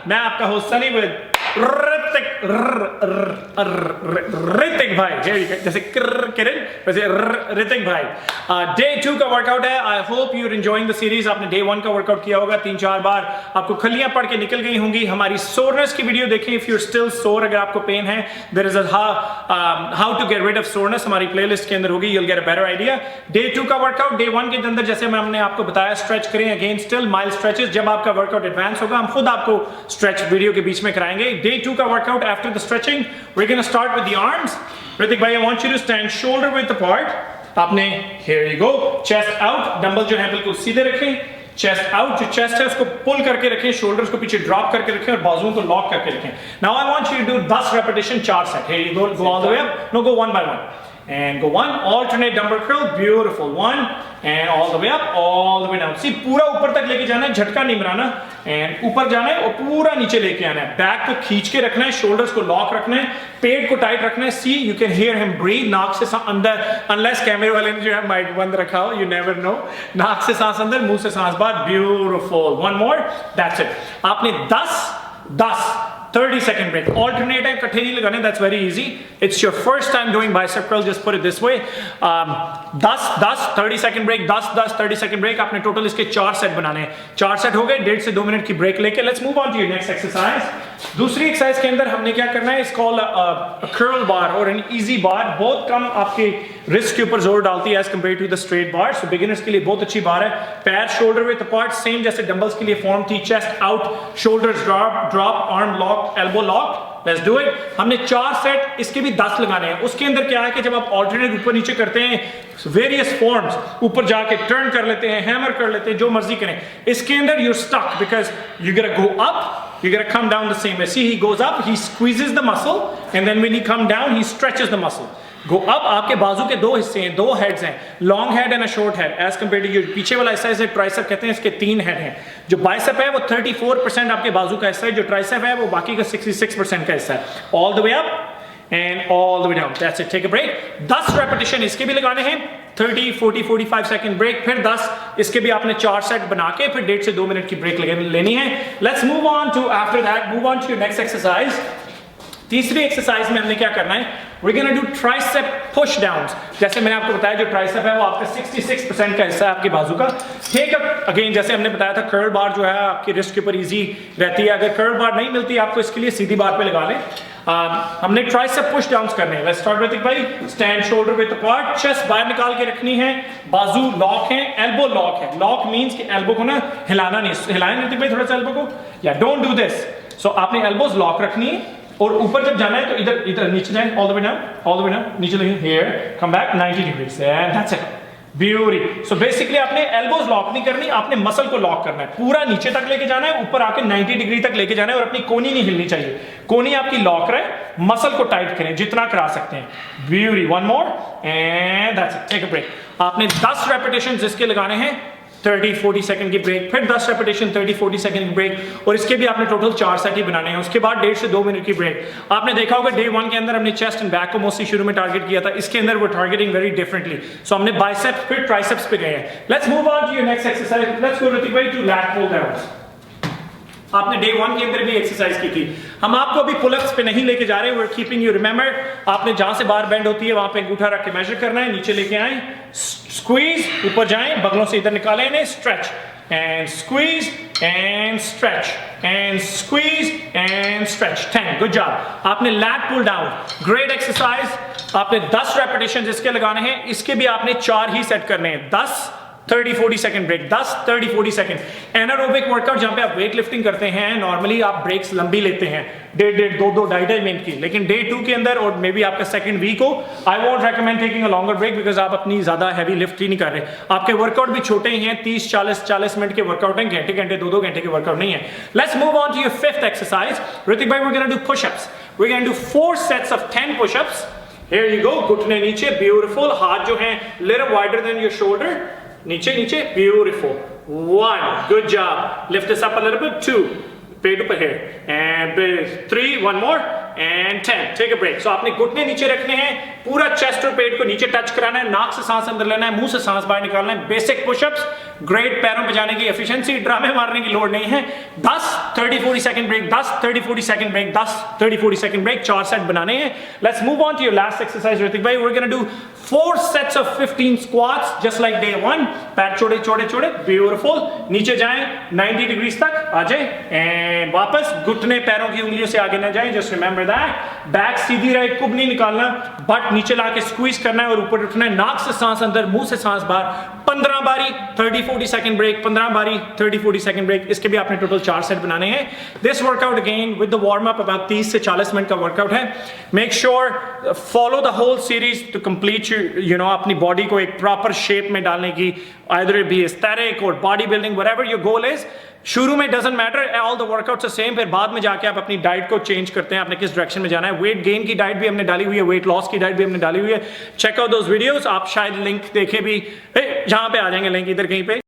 मैं आपका host Sunny with Hrithik भाई, जैसे किरण वैसे ऋतिक भाई। डे 2 का वर्कआउट है। I hope you are enjoying the series. आपने डे 1 का वर्कआउट किया होगा 3-4 बार, आपको खलियां पड़ के निकल गई होंगी। हमारी सोरनेस की वीडियो देखें इफ यू स्टिल सोर, अगर आपको पेन है there is a how to get rid of soreness, हमारी प्लेलिस्ट के अंदर होगी, you will get a better idea. Day 2 का वर्कआउट डे 1 के अंदर जैसे हमने आपको बताया स्ट्रेच करें अगेन स्टिल माइल्ड स्ट्रेचेस। जब आपका वर्कआउट एडवांस होगा हम खुद आपको स्ट्रेच वीडियो के बीच में कराएंगे। डे 2 का workout after the stretching we're going to start with the arms. Ritik bhai, I want you to stand shoulder width apart. आपने here you go, chest out, dumbbell जो है बिल्कुल सीधे रखें, chest out, जो chest है उसको पुल करके रखें, shoulders को पीछे ड्रॉप करके रखें और बाजुओं को लॉक करके रखें। Now I want you to do 10 repetition 4 set. Here you go, go all the way up. No, go one by one. And go 1, alternate dumbbell curl, beautiful, 1 and all the way up, all the way down. See, पूरा ऊपर तक लेके जाना है, झटका नहीं मराना, and ऊपर जाना है और पूरा नीचे लेके आना है। बैक को खींच के रखना है, shoulders को लॉक रखना है, पेट को टाइट रखना है। See, you can hear him breathe, नाक से अंदर, unless कैमरे वाले ने जो है माइक बंद रखा हो, you never know। नाक से सांस अंदर, मुंह से सांस बाहर, beautiful, 1 more, that's it। आपने 10 30 second break, alternate है, इकट्ठे नहीं लगाने, that's very easy। It's your first time doing bicep curl, just put it this way। 10 30 second break, 10 30 second break। आपने टोटल इसके 4 सेट बनाने हैं। 4 सेट हो गए, 1.5 से 2 मिनट की ब्रेक लेके let's move on to your next exercise. दूसरी एक्सरसाइज के अंदर हमने क्या करना है, इट्स कॉल्ड कर्ल बार और एन इजी बार। बहुत कम आपके रिस्ट के ऊपर जोर डालती है as compare to the straight bar, so beginners के लिए बहुत अच्छी बार है। पैर शोल्डर विथ अपार्ट, सेम जैसे डंबल्स के लिए फॉर्म थी, chest out, shoulders drop, arm lock, elbow lock. Let's do it. हमने 4 सेट, इसके भी 10 लगाने हैं। उसके अंदर क्या है कि जब आप ऑल्टरनेट ऊपर नीचे करते हैं, वेरियस फॉर्म्स, ऊपर जाके टर्न कर लेते हैं, हैमर कर लेते हैं, जो मर्जी करें, इसके अंदर you stuck because you gotta go up, you're going to come down the same way. See, he goes up, he squeezes the muscle, and then when he come down, he stretches the muscle. Go up, आपके बाजू के 2 हिस्से हैं, 2 heads हैं, long head and a short head. As compared to your पीछे वाला हिस्सा है ट्राइसेप कहते हैं, इसके 3 head हैं। जो बाइसेप है वो 34% आपके बाजू का हिस्सा है, जो ट्राइसेप है वो बाकी का 66% का हिस्सा है। All the way up and all the way down. That's it. Take a break. 10 repetition इसके भी लगाने हैं, 30, 40, 45 सेकंड ब्रेक, फिर 10 इसके भी आपने 4 सेट बना के फिर 1.5 से 2 मिनट की ब्रेक लेनी है। Let's move on to after that move on to your next exercise. तीसरी एक्सरसाइज में हमने क्या करना है, we're gonna do tricep push downs। जैसे मैंने आपको बताया जो ट्राइसेप है वो आपका 66% का हिस्सा है आपके बाजू का। ठीक है, अगेन जैसे हमने बताया था कर्ल बार जो है आपकी रिस्ट के ऊपर इजी रहती है। अगर कर्ल बार नहीं मिलती आपको इसके लिए सीधी बार पे लगा लें। हमने ट्राइसेप पुश डाउन्स करने हैं। लेट्स स्टार्ट ऋतिक भाई। Stand shoulder with apart, chest बाहर निकाल के रखनी है, बाजू लॉक है, एल्बो लॉक है। लॉक मींस कि एल्बो को ना हिलाना नहीं, हिलाएं ऋतिक भाई थोड़ा सा एल्बो को, या डोंट डू दिस। सो आपने एल्बोज लॉक रखनी है और ऊपर जब जाना है तो इधर नीचे जाए, ऑल द वे डाउन, नीचे लगे, here come back 90 degrees and that's it, beauty. So basically आपने एल्बोज लॉक नहीं करनी, आपने मसल को लॉक करना है, पूरा नीचे तक लेके जाना है, ऊपर आके 90 डिग्री तक लेके जाना है और अपनी कोनी नहीं हिलनी चाहिए। कोनी आपकी लॉक रहे, मसल को टाइट करें जितना करा सकते हैं, beauty. 1 more and that's it, take a break. आपने 10 रेपिटेशंस इसके लगाने हैं, 30-40 सेकंड की ब्रेक, फिर 10 रेपिटेशन 30-40 सेकंड की ब्रेक, और इसके भी आपने टोटल 4 सेट ही बनाने हैं। उसके बाद 1.5 से 2 मिनट की ब्रेक। आपने देखा होगा डे 1 के अंदर हमने चेस्ट एंड बैक को मोस्टली शुरू में टारगेट किया था, इसके अंदर वो टारगेटिंग वेरी डिफरेंटली। सो हमने बाइसेप्स फिर ट्राइसेप्स पे गए हैं। Let's move on to your next exercise. Let's go Hrithik भाई टू लैट पुल डाउन। आपने डे 1 के अंदर भी एक्सरसाइज की थी, हम आपको अभी पुलअप्स पे नहीं लेके जा रहे, we are keeping you remember. आपने जहां से बार बेंड होती है वहां पे अंगूठा रख के मेजर करना है, नीचे लेके आए, स्क्वीज, ऊपर जाएं, बगलों से इधर निकालें इन्हें, stretch and squeeze and stretch and squeeze and stretch. 10, good job. आपने lat pull down, great exercise. आपने 10 रेपिटेशन इसके लगाने हैं, इसके भी आपने 4 ही सेट करने हैं, 10 30-40 second break, 10 30-40 second. Anaerobic workout जहां पे आप वेट लिफ्टिंग करते हैं, नॉर्मली आप ब्रेक्स लंबी लेते हैं, 1.5 2 2.5 मिनट की, लेकिन डे 2 के अंदर और मे बी आपका सेकंड वीक हो, I won't recommend taking a longer break because आप अपनी ज्यादा हैवी लिफ्ट ही नहीं कर रहे। आपके वर्कआउट भी छोटे ही हैं, 30-40 मिनट के वर्कआउट हैं, घंटे 2 घंटे के वर्कआउट नहीं है। Let's move on to your 5th exercise. Hrithik भाई, we are gonna do pushups. We are gonna do 4 sets of 10 pushups. Here you go, घुटने नीचे, ब्यूटीफुल, हाथ जो हैं little wider than your shoulder, नीचे नीचे, beautiful. 1, good job. Lift this up a little bit. 2, पेट ऊपर है, and 3, 1 more, and 10 take a break. So आपने घुटने नीचे रखने हैं, पूरा चेस्ट और पेट को नीचे टच कराना है, नाक से सांस अंदर लेना है, मुंह से सांस बाहर निकालना है। बेसिक पुशअप्स, ग्रेट, पैरों पे जाने की एफिशिएंसी, ड्रामे मारने की लोड नहीं है। 10 30-40 second break, 10 30-40 second break, 10 30-40 second break, 4 set बनाने हैं। Let's move on to your last exercise Hrithik भाई। We are gonna do 4 sets of 15 squats just like day 1। पैर छोड़े छोड़े छोड़े, ब्यूटीफुल, नीचे जाएं 90 डिग्रीज तक आ जाए एंड वापस घुटने पैरों की उंगलियों से आगे ना जाएं। जस्ट रिमेंबर दैट, बैक सीधी रहे, कुब नहीं निकालना, बट नीचे लाके स्क्वीज करना है और ऊपर उठना है। नाक से सांस अंदर, मुंह से सांस बाहर। 15 बारी 30-40 सेकंड ब्रेक, 15 बारी 30-40 सेकंड ब्रेक। इसके भी आपने टोटल 4 सेट बनाने हैं। This workout again with the warm up about 30 से 40 मिनट का वर्कआउट है। Make sure follow the whole series to complete you know अपनी बॉडी को एक प्रॉपर शेप में डालने की, either it be aesthetic or bodybuilding, whatever your goal is. शुरू में doesn't matter, all the workouts are same, फिर बाद में जाके आप अपनी डाइट को चेंज करते हैं, आपने किस डायरेक्शन में जाना है। वेट गेन की डाइट भी हमने डाली हुई है, वेट लॉस की डाइट भी हमने डाली हुई है। Check out those videos. आप शायद लिंक देखे भी, जहां पे आ जाएंगे लिंक इधर कहीं पे।